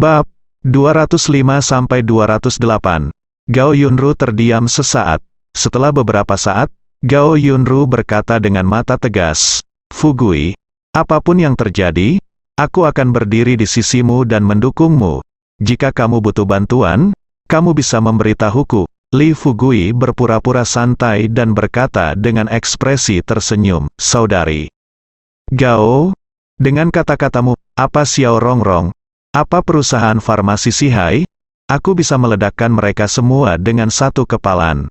Bab 205-208. Gao Yunru terdiam sesaat. Setelah beberapa saat, Gao Yunru berkata dengan mata tegas, "Fugui, apapun yang terjadi, aku akan berdiri di sisimu dan mendukungmu. Jika kamu butuh bantuan, kamu bisa memberitahuku." Li Fugui berpura-pura santai dan berkata dengan ekspresi tersenyum, "Saudari Gao, dengan kata-katamu, apa Xiao Rongrong, apa perusahaan farmasi Sihai, aku bisa meledakkan mereka semua dengan satu kepalan."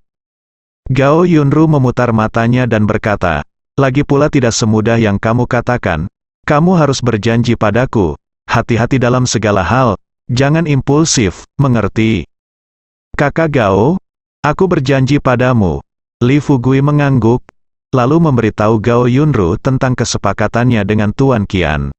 Gao Yunru memutar matanya dan berkata, "Lagi pula tidak semudah yang kamu katakan. Kamu harus berjanji padaku. Hati-hati dalam segala hal, jangan impulsif, mengerti?" "Kakak Gao, aku berjanji padamu." Li Fugui mengangguk, lalu memberitahu Gao Yunru tentang kesepakatannya dengan Tuan Qian.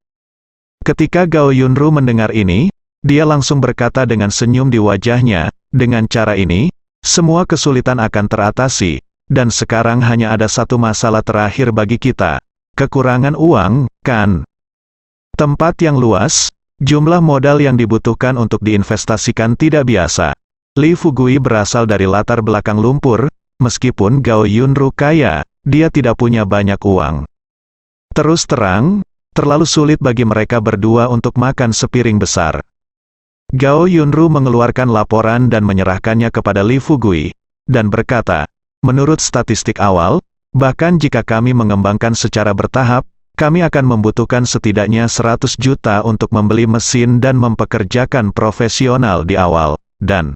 Ketika Gao Yunru mendengar ini, dia langsung berkata dengan senyum di wajahnya, "Dengan cara ini, semua kesulitan akan teratasi, dan sekarang hanya ada satu masalah terakhir bagi kita. Kekurangan uang, kan? Tempat yang luas, jumlah modal yang dibutuhkan untuk diinvestasikan tidak biasa." Li Fugui berasal dari latar belakang lumpur, meskipun Gao Yunru kaya, dia tidak punya banyak uang. Terus terang, terlalu sulit bagi mereka berdua untuk makan sepiring besar. Gao Yunru mengeluarkan laporan dan menyerahkannya kepada Li Fugui, dan berkata, "Menurut statistik awal, bahkan jika kami mengembangkan secara bertahap, kami akan membutuhkan setidaknya 100 juta untuk membeli mesin dan mempekerjakan profesional di awal, dan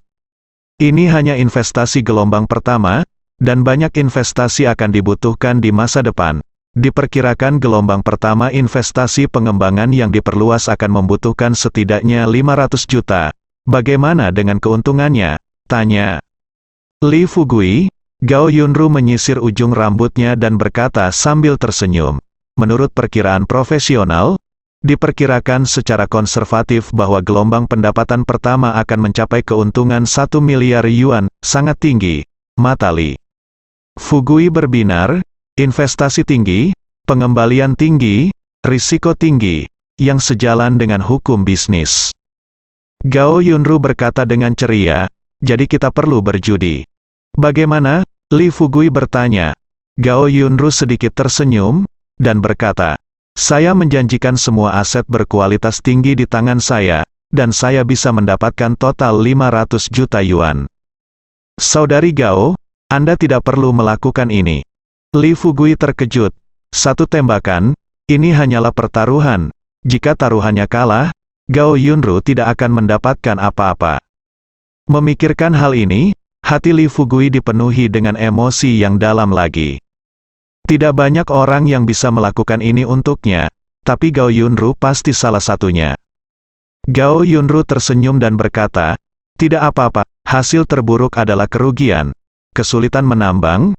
ini hanya investasi gelombang pertama, dan banyak investasi akan dibutuhkan di masa depan. Diperkirakan gelombang pertama investasi pengembangan yang diperluas akan membutuhkan setidaknya 500 juta. Bagaimana dengan keuntungannya?" tanya Li Fugui. Gao Yunru menyisir ujung rambutnya dan berkata sambil tersenyum, "Menurut perkiraan profesional, diperkirakan secara konservatif bahwa gelombang pendapatan pertama akan mencapai keuntungan 1 miliar yuan, sangat tinggi." Mata Li Fugui berbinar. Investasi tinggi, pengembalian tinggi, risiko tinggi, yang sejalan dengan hukum bisnis. Gao Yunru berkata dengan ceria, "Jadi kita perlu berjudi." "Bagaimana?" Li Fugui bertanya. Gao Yunru sedikit tersenyum, dan berkata, "Saya menjanjikan semua aset berkualitas tinggi di tangan saya, dan saya bisa mendapatkan total 500 juta yuan. Saudari Gao, Anda tidak perlu melakukan ini." Li Fugui terkejut. "Satu tembakan, ini hanyalah pertaruhan. Jika taruhannya kalah, Gao Yunru tidak akan mendapatkan apa-apa." Memikirkan hal ini, hati Li Fugui dipenuhi dengan emosi yang dalam lagi. Tidak banyak orang yang bisa melakukan ini untuknya, tapi Gao Yunru pasti salah satunya. Gao Yunru tersenyum dan berkata, "Tidak apa-apa, hasil terburuk adalah kerugian. Kesulitan menambang,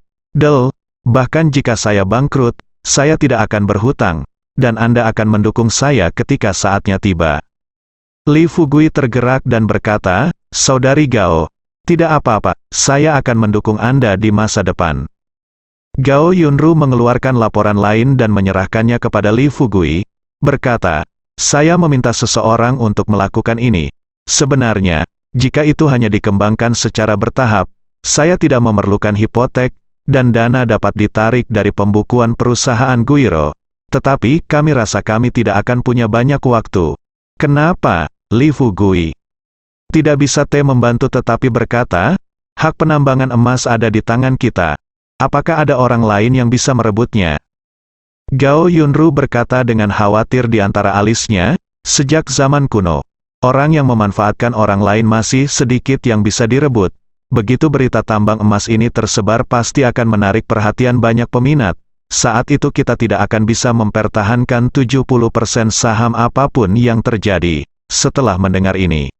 bahkan jika saya bangkrut, saya tidak akan berhutang, dan Anda akan mendukung saya ketika saatnya tiba." Li Fugui tergerak dan berkata, "Saudari Gao, tidak apa-apa, saya akan mendukung Anda di masa depan." Gao Yunru mengeluarkan laporan lain dan menyerahkannya kepada Li Fugui, berkata, "Saya meminta seseorang untuk melakukan ini. Sebenarnya, jika itu hanya dikembangkan secara bertahap, saya tidak memerlukan hipotek, dan dana dapat ditarik dari pembukuan perusahaan Guiro. Tetapi, kami rasa kami tidak akan punya banyak waktu." "Kenapa?" Li Fugui tidak bisa membantu tetapi berkata, "Hak penambangan emas ada di tangan kita. Apakah ada orang lain yang bisa merebutnya?" Gao Yunru berkata dengan khawatir di antara alisnya, "Sejak zaman kuno, orang yang memanfaatkan orang lain masih sedikit yang bisa direbut. Begitu berita tambang emas ini tersebar pasti akan menarik perhatian banyak peminat. Saat itu kita tidak akan bisa mempertahankan 70% saham apapun yang terjadi." Setelah mendengar ini,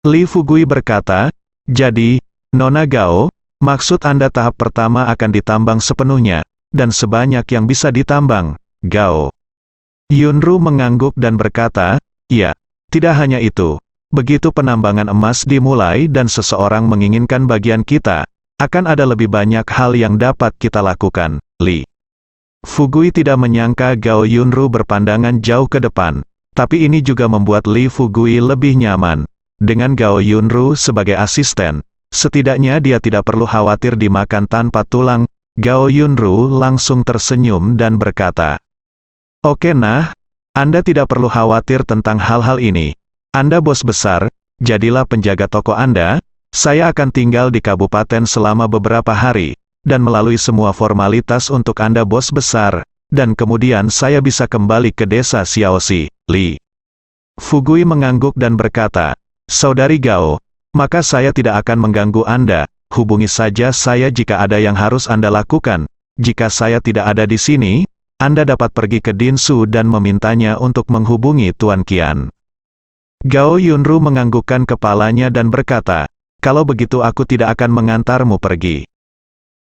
Li Fugui berkata, "Jadi, Nona Gao, maksud Anda tahap pertama akan ditambang sepenuhnya, dan sebanyak yang bisa ditambang?" Gao Yunru mengangguk dan berkata, "Iya, tidak hanya itu. Begitu penambangan emas dimulai dan seseorang menginginkan bagian kita, akan ada lebih banyak hal yang dapat kita lakukan." Li Fugui tidak menyangka Gao Yunru berpandangan jauh ke depan. Tapi ini juga membuat Li Fugui lebih nyaman. Dengan Gao Yunru sebagai asisten, setidaknya dia tidak perlu khawatir dimakan tanpa tulang. Gao Yunru langsung tersenyum dan berkata, "Oke nah, Anda tidak perlu khawatir tentang hal-hal ini. Anda bos besar, jadilah penjaga toko Anda. Saya akan tinggal di kabupaten selama beberapa hari, dan melalui semua formalitas untuk Anda bos besar, dan kemudian saya bisa kembali ke desa Xiaoxi." Li Fugui mengangguk dan berkata, "Saudari Gao, maka saya tidak akan mengganggu Anda. Hubungi saja saya jika ada yang harus Anda lakukan. Jika saya tidak ada di sini, Anda dapat pergi ke Dinsu dan memintanya untuk menghubungi Tuan Qian." Gao Yunru menganggukkan kepalanya dan berkata, "Kalau begitu aku tidak akan mengantarmu pergi."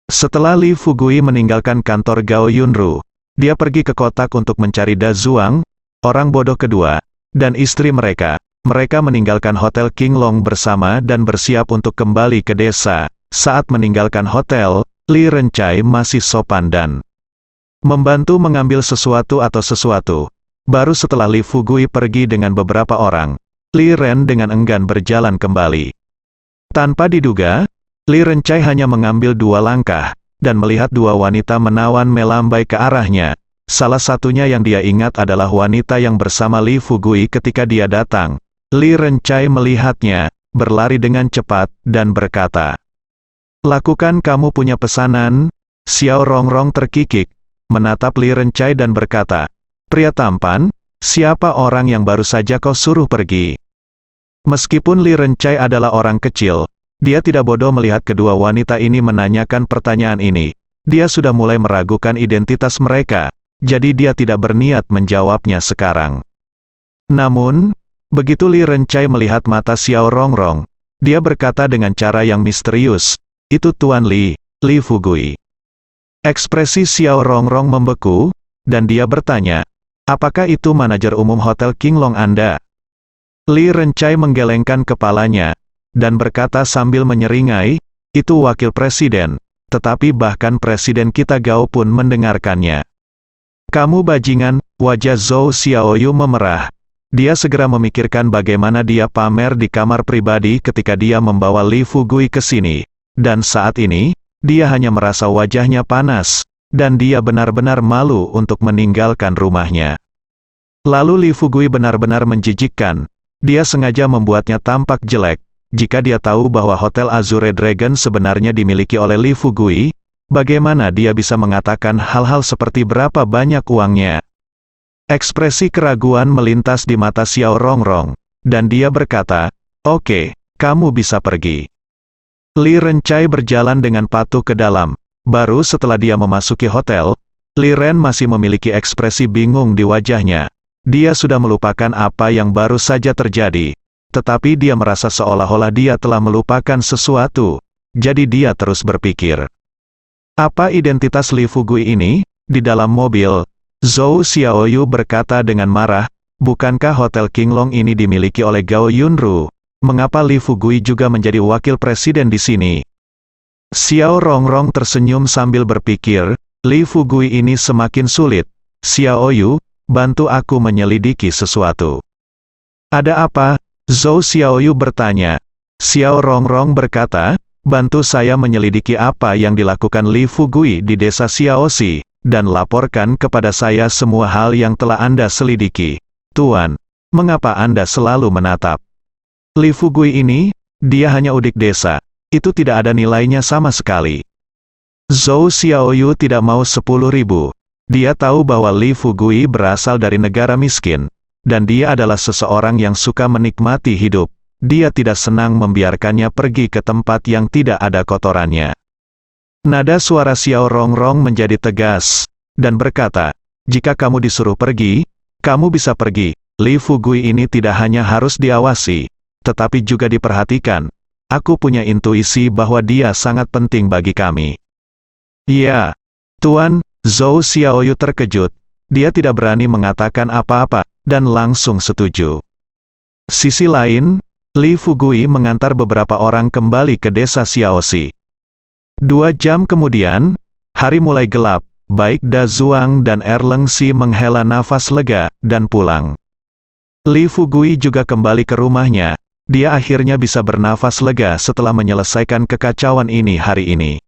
Setelah Li Fugui meninggalkan kantor Gao Yunru, dia pergi ke kotak untuk mencari Da Zuang, orang bodoh kedua, dan istri mereka. Mereka meninggalkan Hotel King Long bersama dan bersiap untuk kembali ke desa. Saat meninggalkan hotel, Li Rencai masih sopan dan membantu mengambil sesuatu atau sesuatu. Baru setelah Li Fugui pergi dengan beberapa orang, Li Ren dengan enggan berjalan kembali. Tanpa diduga, Li Rencai hanya mengambil 2 langkah, dan melihat 2 wanita menawan melambai ke arahnya. Salah satunya yang dia ingat adalah wanita yang bersama Li Fugui ketika dia datang. Li Rencai melihatnya, berlari dengan cepat, dan berkata, "Lakukan, kamu punya pesanan?" Xiao Rongrong terkikik, menatap Li Rencai dan berkata, "Pria tampan, siapa orang yang baru saja kau suruh pergi?" Meskipun Li Rencai adalah orang kecil, dia tidak bodoh melihat kedua wanita ini menanyakan pertanyaan ini. Dia sudah mulai meragukan identitas mereka, jadi dia tidak berniat menjawabnya sekarang. Namun, begitu Li Rencai melihat mata Xiao Rongrong, dia berkata dengan cara yang misterius, "Itu Tuan Li, Li Fugui." Ekspresi Xiao Rongrong membeku, dan dia bertanya, "Apakah itu manajer umum Hotel King Long Anda?" Li Rencai menggelengkan kepalanya, dan berkata sambil menyeringai, "Itu wakil presiden, tetapi bahkan presiden kita Gao pun mendengarkannya." "Kamu bajingan." Wajah Zhou Xiaoyu memerah. Dia segera memikirkan bagaimana dia pamer di kamar pribadi ketika dia membawa Li Fugui ke sini. Dan saat ini, dia hanya merasa wajahnya panas, dan dia benar-benar malu untuk meninggalkan rumahnya. Lalu Li Fugui benar-benar menjijikkan. Dia sengaja membuatnya tampak jelek. Jika dia tahu bahwa Hotel Azure Dragon sebenarnya dimiliki oleh Li Fugui, bagaimana dia bisa mengatakan hal-hal seperti berapa banyak uangnya? Ekspresi keraguan melintas di mata Xiao Rongrong, dan dia berkata, "Oke, kamu bisa pergi." Li Rencai berjalan dengan patuh ke dalam. Baru setelah dia memasuki hotel, Li Ren masih memiliki ekspresi bingung di wajahnya. Dia sudah melupakan apa yang baru saja terjadi, tetapi dia merasa seolah-olah dia telah melupakan sesuatu. Jadi dia terus berpikir, apa identitas Li Fugui ini? Di dalam mobil, Zhou Xiaoyu berkata dengan marah, "Bukankah Hotel King Long ini dimiliki oleh Gao Yunru? Mengapa Li Fugui juga menjadi wakil presiden di sini?" Xiao Rongrong tersenyum sambil berpikir, "Li Fugui ini semakin sulit. Xiaoyu, bantu aku menyelidiki sesuatu." "Ada apa?" Zhou Xiaoyu bertanya. Xiao Rongrong berkata, "Bantu saya menyelidiki apa yang dilakukan Li Fugui di desa Xiaoxi, dan laporkan kepada saya semua hal yang telah Anda selidiki." "Tuan, mengapa Anda selalu menatap Li Fugui ini? Dia hanya udik desa. Itu tidak ada nilainya sama sekali." Zhou Xiaoyu tidak mau 10.000. Dia tahu bahwa Li Fugui berasal dari negara miskin, dan dia adalah seseorang yang suka menikmati hidup. Dia tidak senang membiarkannya pergi ke tempat yang tidak ada kotorannya. Nada suara Xiao Rongrong menjadi tegas, dan berkata, "Jika kamu disuruh pergi, kamu bisa pergi. Li Fugui ini tidak hanya harus diawasi, tetapi juga diperhatikan. Aku punya intuisi bahwa dia sangat penting bagi kami." "Ya, Tuan." Zhou Xiaoyu terkejut. Dia tidak berani mengatakan apa-apa, dan langsung setuju. Sisi lain, Li Fugui mengantar beberapa orang kembali ke desa Xiaoxi. 2 jam kemudian, hari mulai gelap, baik Da Zuang dan Erleng Si menghela nafas lega, dan pulang. Li Fugui juga kembali ke rumahnya. Dia akhirnya bisa bernafas lega setelah menyelesaikan kekacauan ini hari ini.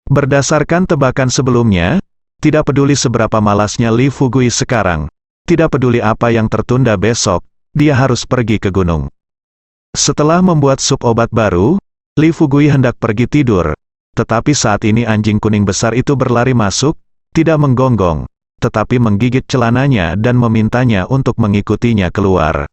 Berdasarkan tebakan sebelumnya, tidak peduli seberapa malasnya Li Fugui sekarang, tidak peduli apa yang tertunda besok, dia harus pergi ke gunung. Setelah membuat sup obat baru, Li Fugui hendak pergi tidur, tetapi saat ini anjing kuning besar itu berlari masuk, tidak menggonggong, tetapi menggigit celananya dan memintanya untuk mengikutinya keluar.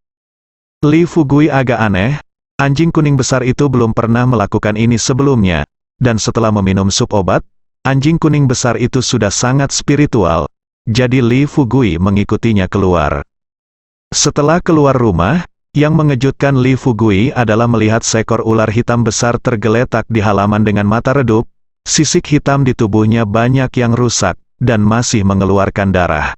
Li Fugui agak aneh, anjing kuning besar itu belum pernah melakukan ini sebelumnya, dan setelah meminum sup obat, anjing kuning besar itu sudah sangat spiritual, jadi Li Fugui mengikutinya keluar. Setelah keluar rumah, yang mengejutkan Li Fugui adalah melihat seekor ular hitam besar tergeletak di halaman dengan mata redup, sisik hitam di tubuhnya banyak yang rusak, dan masih mengeluarkan darah.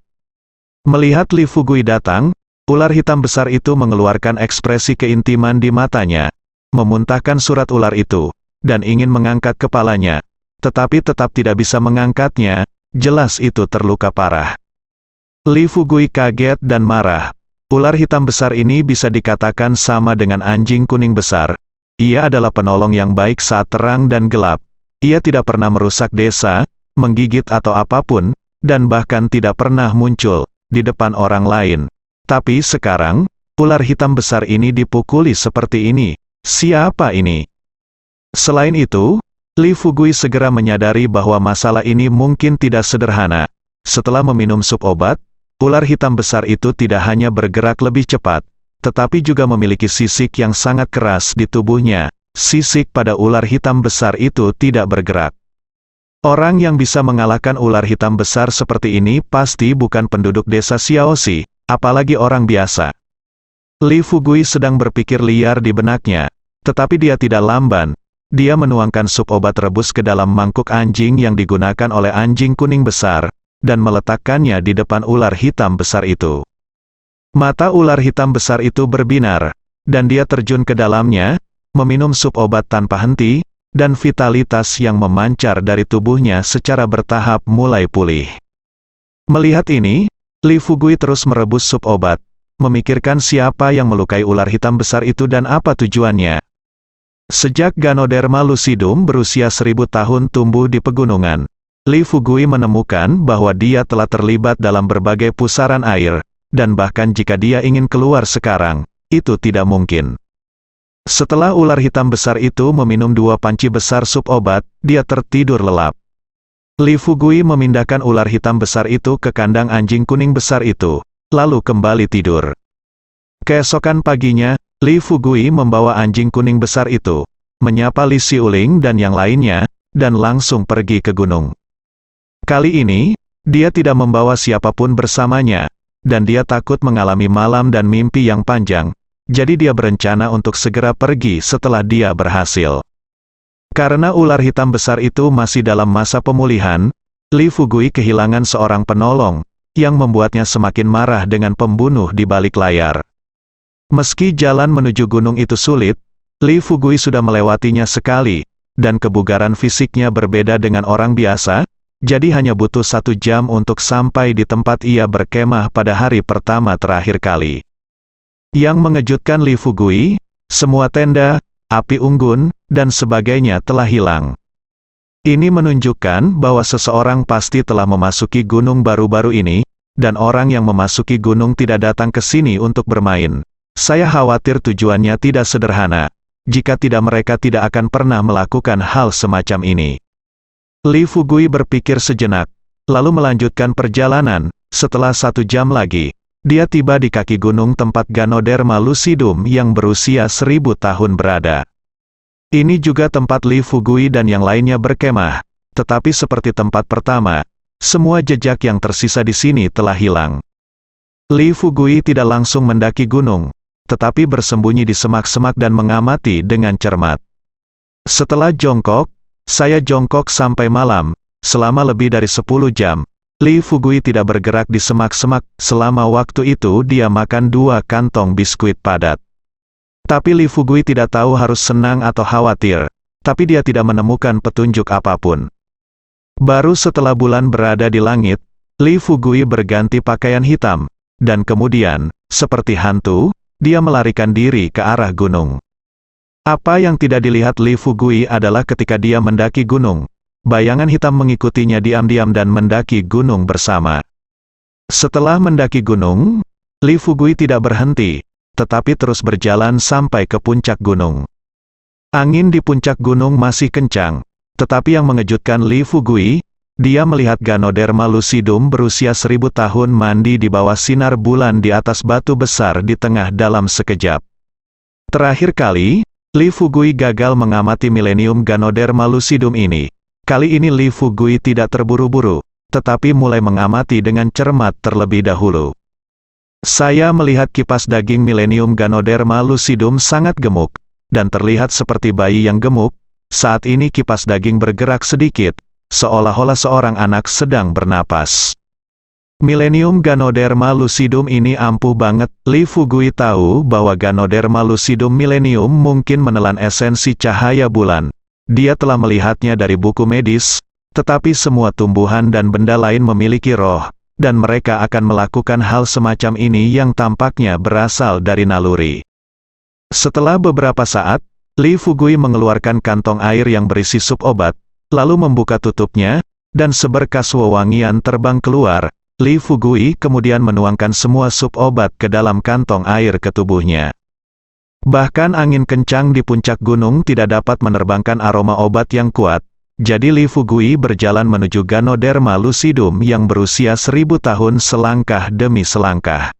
Melihat Li Fugui datang, ular hitam besar itu mengeluarkan ekspresi keintiman di matanya, memuntahkan surat ular itu, dan ingin mengangkat kepalanya, tetapi tetap tidak bisa mengangkatnya, jelas itu terluka parah. Li Fugui kaget dan marah. Ular hitam besar ini bisa dikatakan sama dengan anjing kuning besar. Ia adalah penolong yang baik saat terang dan gelap. Ia tidak pernah merusak desa, menggigit atau apapun, dan bahkan tidak pernah muncul di depan orang lain. Tapi sekarang, ular hitam besar ini dipukuli seperti ini. Siapa ini? Selain itu, Li Fugui segera menyadari bahwa masalah ini mungkin tidak sederhana. Setelah meminum sup obat, ular hitam besar itu tidak hanya bergerak lebih cepat, tetapi juga memiliki sisik yang sangat keras di tubuhnya. Sisik pada ular hitam besar itu tidak bergerak. Orang yang bisa mengalahkan ular hitam besar seperti ini pasti bukan penduduk desa Xiaoxi, apalagi orang biasa. Li Fugui sedang berpikir liar di benaknya, tetapi dia tidak lamban. Dia menuangkan sup obat rebus ke dalam mangkuk anjing yang digunakan oleh anjing kuning besar, dan meletakkannya di depan ular hitam besar itu. Mata ular hitam besar itu berbinar, dan dia terjun ke dalamnya, meminum sup obat tanpa henti, dan vitalitas yang memancar dari tubuhnya secara bertahap mulai pulih. Melihat ini, Li Fugui terus merebus sup obat, memikirkan siapa yang melukai ular hitam besar itu dan apa tujuannya. Sejak Ganoderma lucidum berusia 1000 tahun tumbuh di pegunungan, Li Fugui menemukan bahwa dia telah terlibat dalam berbagai pusaran air, dan bahkan jika dia ingin keluar sekarang, itu tidak mungkin. Setelah ular hitam besar itu meminum 2 panci besar sup obat, dia tertidur lelap. Li Fugui memindahkan ular hitam besar itu ke kandang anjing kuning besar itu, lalu kembali tidur. Keesokan paginya, Li Fugui membawa anjing kuning besar itu, menyapa Li Xiuling dan yang lainnya, dan langsung pergi ke gunung. Kali ini, dia tidak membawa siapapun bersamanya, dan dia takut mengalami malam dan mimpi yang panjang, jadi dia berencana untuk segera pergi setelah dia berhasil. Karena ular hitam besar itu masih dalam masa pemulihan, Li Fugui kehilangan seorang penolong, yang membuatnya semakin marah dengan pembunuh di balik layar. Meski jalan menuju gunung itu sulit, Li Fugui sudah melewatinya sekali, dan kebugaran fisiknya berbeda dengan orang biasa, jadi hanya butuh 1 jam untuk sampai di tempat ia berkemah pada hari pertama terakhir kali. Yang mengejutkan Li Fugui, semua tenda, api unggun, dan sebagainya telah hilang. Ini menunjukkan bahwa seseorang pasti telah memasuki gunung baru-baru ini, dan orang yang memasuki gunung tidak datang ke sini untuk bermain. Saya khawatir tujuannya tidak sederhana. Jika tidak mereka tidak akan pernah melakukan hal semacam ini. Li Fugui berpikir sejenak, lalu melanjutkan perjalanan. Setelah 1 jam lagi, dia tiba di kaki gunung tempat Ganoderma lucidum yang berusia 1000 tahun berada. Ini juga tempat Li Fugui dan yang lainnya berkemah, tetapi seperti tempat pertama, semua jejak yang tersisa di sini telah hilang. Li Fugui tidak langsung mendaki gunung, tetapi bersembunyi di semak-semak dan mengamati dengan cermat. Setelah jongkok, saya jongkok sampai malam, selama lebih dari 10 jam. Li Fugui tidak bergerak di semak-semak, selama waktu itu dia makan 2 kantong biskuit padat. Tapi Li Fugui tidak tahu harus senang atau khawatir, tapi dia tidak menemukan petunjuk apapun. Baru setelah bulan berada di langit, Li Fugui berganti pakaian hitam, dan kemudian, seperti hantu, dia melarikan diri ke arah gunung. Apa yang tidak dilihat Li Fugui adalah ketika dia mendaki gunung, bayangan hitam mengikutinya diam-diam dan mendaki gunung bersama. Setelah mendaki gunung, Li Fugui tidak berhenti, tetapi terus berjalan sampai ke puncak gunung. Angin di puncak gunung masih kencang, tetapi yang mengejutkan Li Fugui, dia melihat Ganoderma lucidum berusia 1000 tahun mandi di bawah sinar bulan di atas batu besar di tengah dalam sekejap. Terakhir kali, Li Fugui gagal mengamati milenium Ganoderma lucidum ini. Kali ini Li Fugui tidak terburu-buru, tetapi mulai mengamati dengan cermat terlebih dahulu. Saya melihat kipas daging milenium Ganoderma lucidum sangat gemuk, dan terlihat seperti bayi yang gemuk. Saat ini kipas daging bergerak sedikit, seolah-olah seorang anak sedang bernapas. Milenium Ganoderma lucidum ini ampuh banget. Li Fugui tahu bahwa Ganoderma lucidum milenium mungkin menelan esensi cahaya bulan. Dia telah melihatnya dari buku medis, tetapi semua tumbuhan dan benda lain memiliki roh, dan mereka akan melakukan hal semacam ini yang tampaknya berasal dari naluri. Setelah beberapa saat, Li Fugui mengeluarkan kantong air yang berisi sup obat, lalu membuka tutupnya, dan seberkas wewangian terbang keluar. Li Fugui kemudian menuangkan semua sup obat ke dalam kantong air ke tubuhnya. Bahkan angin kencang di puncak gunung tidak dapat menerbangkan aroma obat yang kuat, jadi Li Fugui berjalan menuju Ganoderma lucidum yang berusia 1000 tahun selangkah demi selangkah.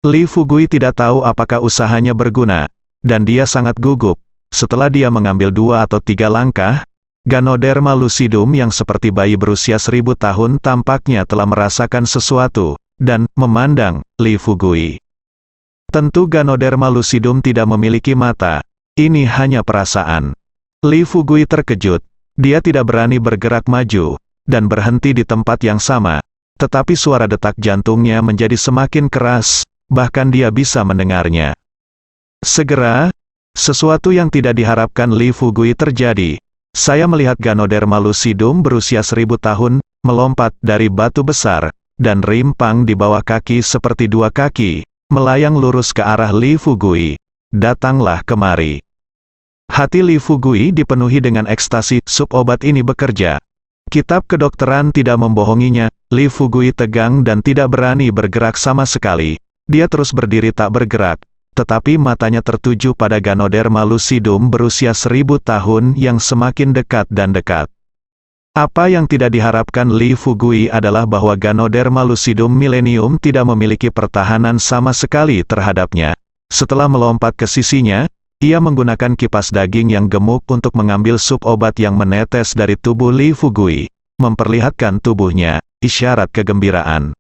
Li Fugui tidak tahu apakah usahanya berguna, dan dia sangat gugup. Setelah dia mengambil 2 atau 3 langkah, Ganoderma lucidum yang seperti bayi berusia 1000 tahun tampaknya telah merasakan sesuatu, dan memandang Li Fugui. Tentu Ganoderma lucidum tidak memiliki mata, ini hanya perasaan. Li Fugui terkejut, dia tidak berani bergerak maju, dan berhenti di tempat yang sama, tetapi suara detak jantungnya menjadi semakin keras, bahkan dia bisa mendengarnya. Segera, sesuatu yang tidak diharapkan Li Fugui terjadi. Saya melihat Ganoderma lucidum berusia 1000 tahun, melompat dari batu besar, dan rimpang di bawah kaki seperti 2 kaki, melayang lurus ke arah Li Fugui. Datanglah kemari. Hati Li Fugui dipenuhi dengan ekstasi. Sup obat ini bekerja. Kitab kedokteran tidak membohonginya. Li Fugui tegang dan tidak berani bergerak sama sekali. Dia terus berdiri tak bergerak, tetapi matanya tertuju pada Ganoderma lucidum berusia 1000 tahun yang semakin dekat dan dekat. Apa yang tidak diharapkan Li Fugui adalah bahwa Ganoderma lucidum milenium tidak memiliki pertahanan sama sekali terhadapnya. Setelah melompat ke sisinya, ia menggunakan kipas daging yang gemuk untuk mengambil sup obat yang menetes dari tubuh Li Fugui, memperlihatkan tubuhnya, isyarat kegembiraan.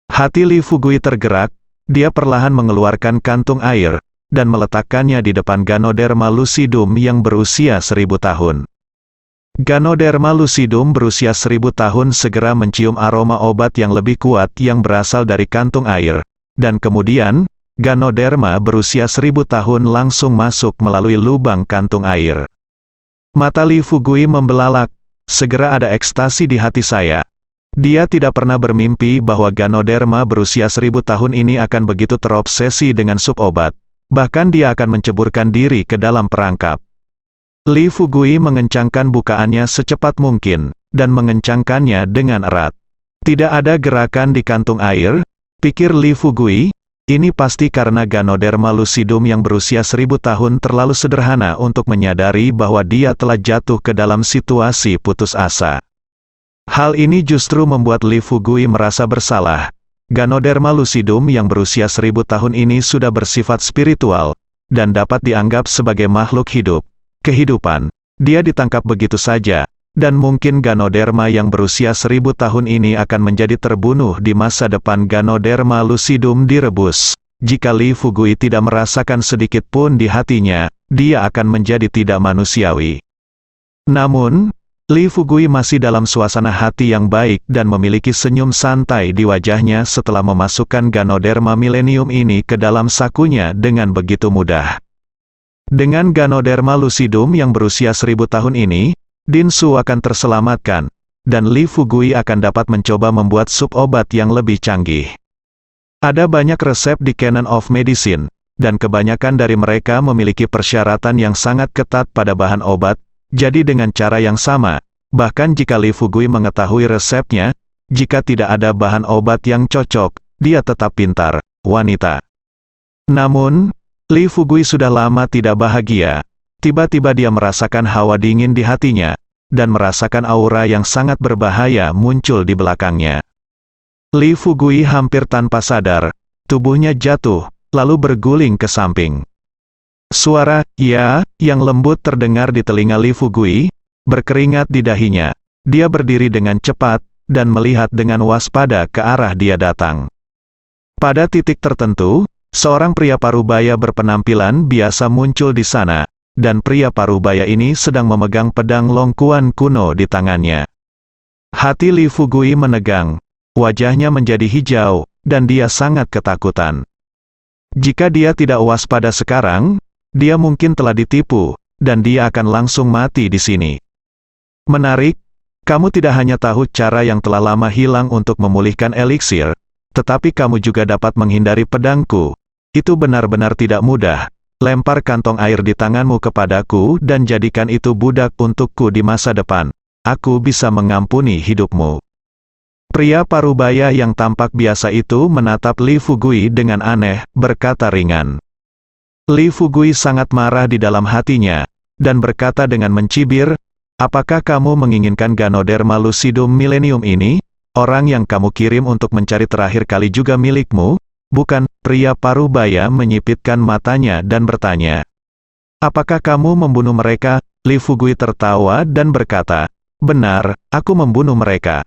Hati Li Fugui tergerak. Dia perlahan mengeluarkan kantung air, dan meletakkannya di depan Ganoderma lucidum yang berusia 1000 tahun. Ganoderma lucidum berusia 1000 tahun segera mencium aroma obat yang lebih kuat yang berasal dari kantung air, dan kemudian, Ganoderma berusia 1000 tahun langsung masuk melalui lubang kantung air. Mata Li Fugui membelalak, segera ada ekstasi di hati saya. Dia tidak pernah bermimpi bahwa Ganoderma berusia 1000 tahun ini akan begitu terobsesi dengan sup obat. Bahkan dia akan menceburkan diri ke dalam perangkap. Li Fugui mengencangkan bukaannya secepat mungkin, dan mengencangkannya dengan erat. Tidak ada gerakan di kantung air, pikir Li Fugui, ini pasti karena Ganoderma lucidum yang berusia 1000 tahun terlalu sederhana untuk menyadari bahwa dia telah jatuh ke dalam situasi putus asa. Hal ini justru membuat Li Fugui merasa bersalah. Ganoderma lucidum yang berusia 1000 tahun ini sudah bersifat spiritual, dan dapat dianggap sebagai makhluk hidup. Kehidupan, dia ditangkap begitu saja, dan mungkin Ganoderma yang berusia 1000 tahun ini akan menjadi terbunuh di masa depan. Ganoderma lucidum direbus. Jika Li Fugui tidak merasakan sedikit pun di hatinya, dia akan menjadi tidak manusiawi. Namun, Li Fugui masih dalam suasana hati yang baik dan memiliki senyum santai di wajahnya setelah memasukkan Ganoderma milenium ini ke dalam sakunya dengan begitu mudah. Dengan Ganoderma lucidum yang berusia 1000 tahun ini, Din Su akan terselamatkan, dan Li Fugui akan dapat mencoba membuat sup obat yang lebih canggih. Ada banyak resep di Canon of Medicine, dan kebanyakan dari mereka memiliki persyaratan yang sangat ketat pada bahan obat, jadi dengan cara yang sama, bahkan jika Li Fugui mengetahui resepnya, jika tidak ada bahan obat yang cocok, dia tetap pintar, wanita. Namun, Li Fugui sudah lama tidak bahagia. Tiba-tiba dia merasakan hawa dingin di hatinya, dan merasakan aura yang sangat berbahaya muncul di belakangnya. Li Fugui hampir tanpa sadar, tubuhnya jatuh, lalu berguling ke samping. Suara, "Ya," yang lembut terdengar di telinga Li Fugui, berkeringat di dahinya. Dia berdiri dengan cepat, dan melihat dengan waspada ke arah dia datang. Pada titik tertentu, seorang pria parubaya berpenampilan biasa muncul di sana, dan pria parubaya ini sedang memegang pedang longkuan kuno di tangannya. Hati Li Fugui menegang. Wajahnya menjadi hijau, dan dia sangat ketakutan. Jika dia tidak waspada sekarang, dia mungkin telah ditipu, dan dia akan langsung mati di sini. Menarik, kamu tidak hanya tahu cara yang telah lama hilang untuk memulihkan eliksir, tetapi kamu juga dapat menghindari pedangku. Itu benar-benar tidak mudah. Lempar kantong air di tanganmu kepadaku dan jadikan itu budak untukku di masa depan. Aku bisa mengampuni hidupmu. Pria parubaya yang tampak biasa itu menatap Li Fugui dengan aneh, berkata ringan. Li Fugui sangat marah di dalam hatinya, dan berkata dengan mencibir, "Apakah kamu menginginkan Ganoderma lucidum millennium ini? Orang yang kamu kirim untuk mencari terakhir kali juga milikmu?" "Bukan," pria parubaya menyipitkan matanya dan bertanya. "Apakah kamu membunuh mereka?" Li Fugui tertawa dan berkata, "Benar, aku membunuh mereka."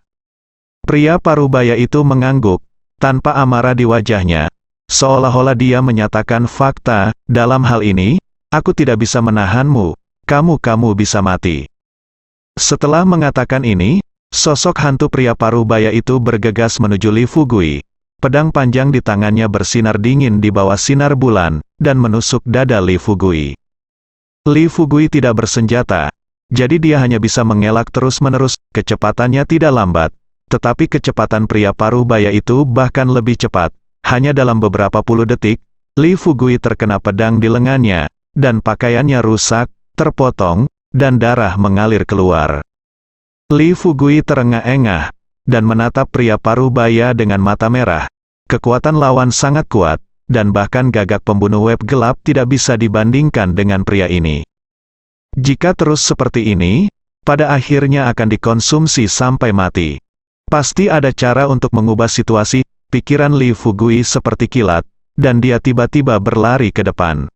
Pria parubaya itu mengangguk, tanpa amarah di wajahnya, seolah-olah dia menyatakan fakta, "Dalam hal ini, aku tidak bisa menahanmu, kamu bisa mati." Setelah mengatakan ini, sosok hantu pria parubaya itu bergegas menuju Li Fugui. Pedang panjang di tangannya bersinar dingin di bawah sinar bulan, dan menusuk dada Li Fugui. Li Fugui tidak bersenjata, jadi dia hanya bisa mengelak terus-menerus, kecepatannya tidak lambat. Tetapi kecepatan pria parubaya itu bahkan lebih cepat. Hanya dalam beberapa puluh detik, Li Fugui terkena pedang di lengannya, dan pakaiannya rusak, terpotong, dan darah mengalir keluar. Li Fugui terengah-engah, dan menatap pria parubaya dengan mata merah. Kekuatan lawan sangat kuat, dan bahkan gagak pembunuh web gelap tidak bisa dibandingkan dengan pria ini. Jika terus seperti ini, pada akhirnya akan dikonsumsi sampai mati. Pasti ada cara untuk mengubah situasi, pikiran Li Fugui seperti kilat, dan dia tiba-tiba berlari ke depan.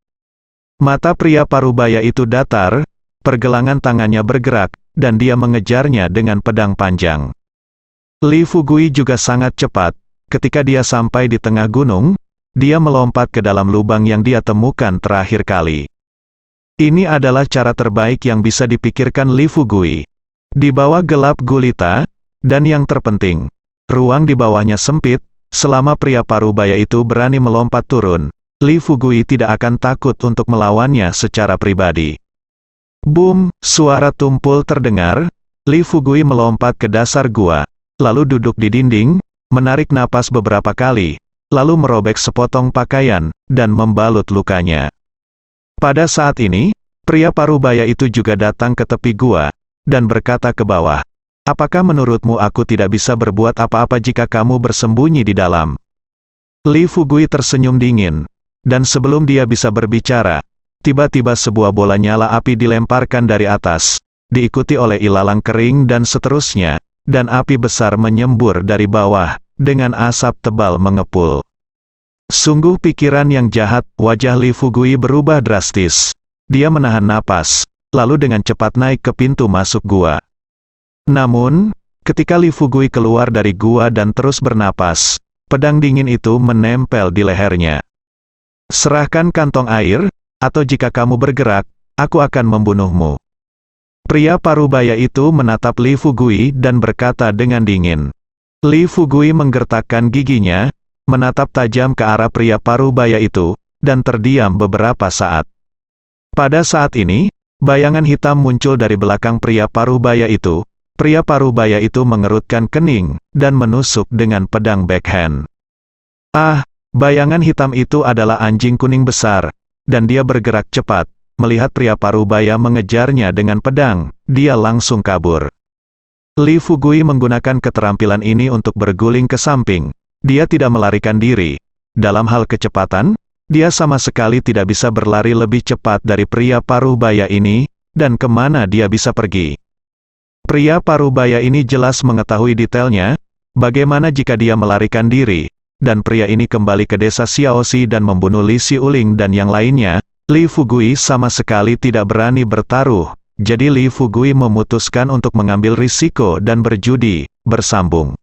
Mata pria parubaya itu datar, pergelangan tangannya bergerak, dan dia mengejarnya dengan pedang panjang. Li Fugui juga sangat cepat, ketika dia sampai di tengah gunung, dia melompat ke dalam lubang yang dia temukan terakhir kali. Ini adalah cara terbaik yang bisa dipikirkan Li Fugui. Di bawah gelap gulita, dan yang terpenting, ruang di bawahnya sempit, selama pria parubaya itu berani melompat turun, Li Fugui tidak akan takut untuk melawannya secara pribadi. Boom, suara tumpul terdengar, Li Fugui melompat ke dasar gua, lalu duduk di dinding, menarik napas beberapa kali, lalu merobek sepotong pakaian, dan membalut lukanya. Pada saat ini, pria parubaya itu juga datang ke tepi gua, dan berkata ke bawah, "Apakah menurutmu aku tidak bisa berbuat apa-apa jika kamu bersembunyi di dalam?" Li Fugui tersenyum dingin, dan sebelum dia bisa berbicara, tiba-tiba sebuah bola nyala api dilemparkan dari atas, diikuti oleh ilalang kering dan seterusnya, dan api besar menyembur dari bawah, dengan asap tebal mengepul. Sungguh pikiran yang jahat, wajah Li Fugui berubah drastis. Dia menahan napas, lalu dengan cepat naik ke pintu masuk gua. Namun, ketika Li Fugui keluar dari gua dan terus bernapas, pedang dingin itu menempel di lehernya. "Serahkan kantong air, atau jika kamu bergerak, aku akan membunuhmu." Pria parubaya itu menatap Li Fugui dan berkata dengan dingin. Li Fugui menggertakkan giginya, menatap tajam ke arah pria parubaya itu, dan terdiam beberapa saat. Pada saat ini, bayangan hitam muncul dari belakang pria parubaya itu. Pria parubaya itu mengerutkan kening, dan menusuk dengan pedang backhand. "Ah!" Bayangan hitam itu adalah anjing kuning besar, dan dia bergerak cepat. Melihat pria parubaya mengejarnya dengan pedang, dia langsung kabur. Li Fugui menggunakan keterampilan ini untuk berguling ke samping. Dia tidak melarikan diri. Dalam hal kecepatan, dia sama sekali tidak bisa berlari lebih cepat dari pria parubaya ini, dan kemana dia bisa pergi. Pria parubaya ini jelas mengetahui detailnya, bagaimana jika dia melarikan diri, dan pria ini kembali ke desa Xiaoxi dan membunuh Li Xiuling dan yang lainnya. Li Fugui sama sekali tidak berani bertaruh, jadi Li Fugui memutuskan untuk mengambil risiko dan berjudi, bersambung.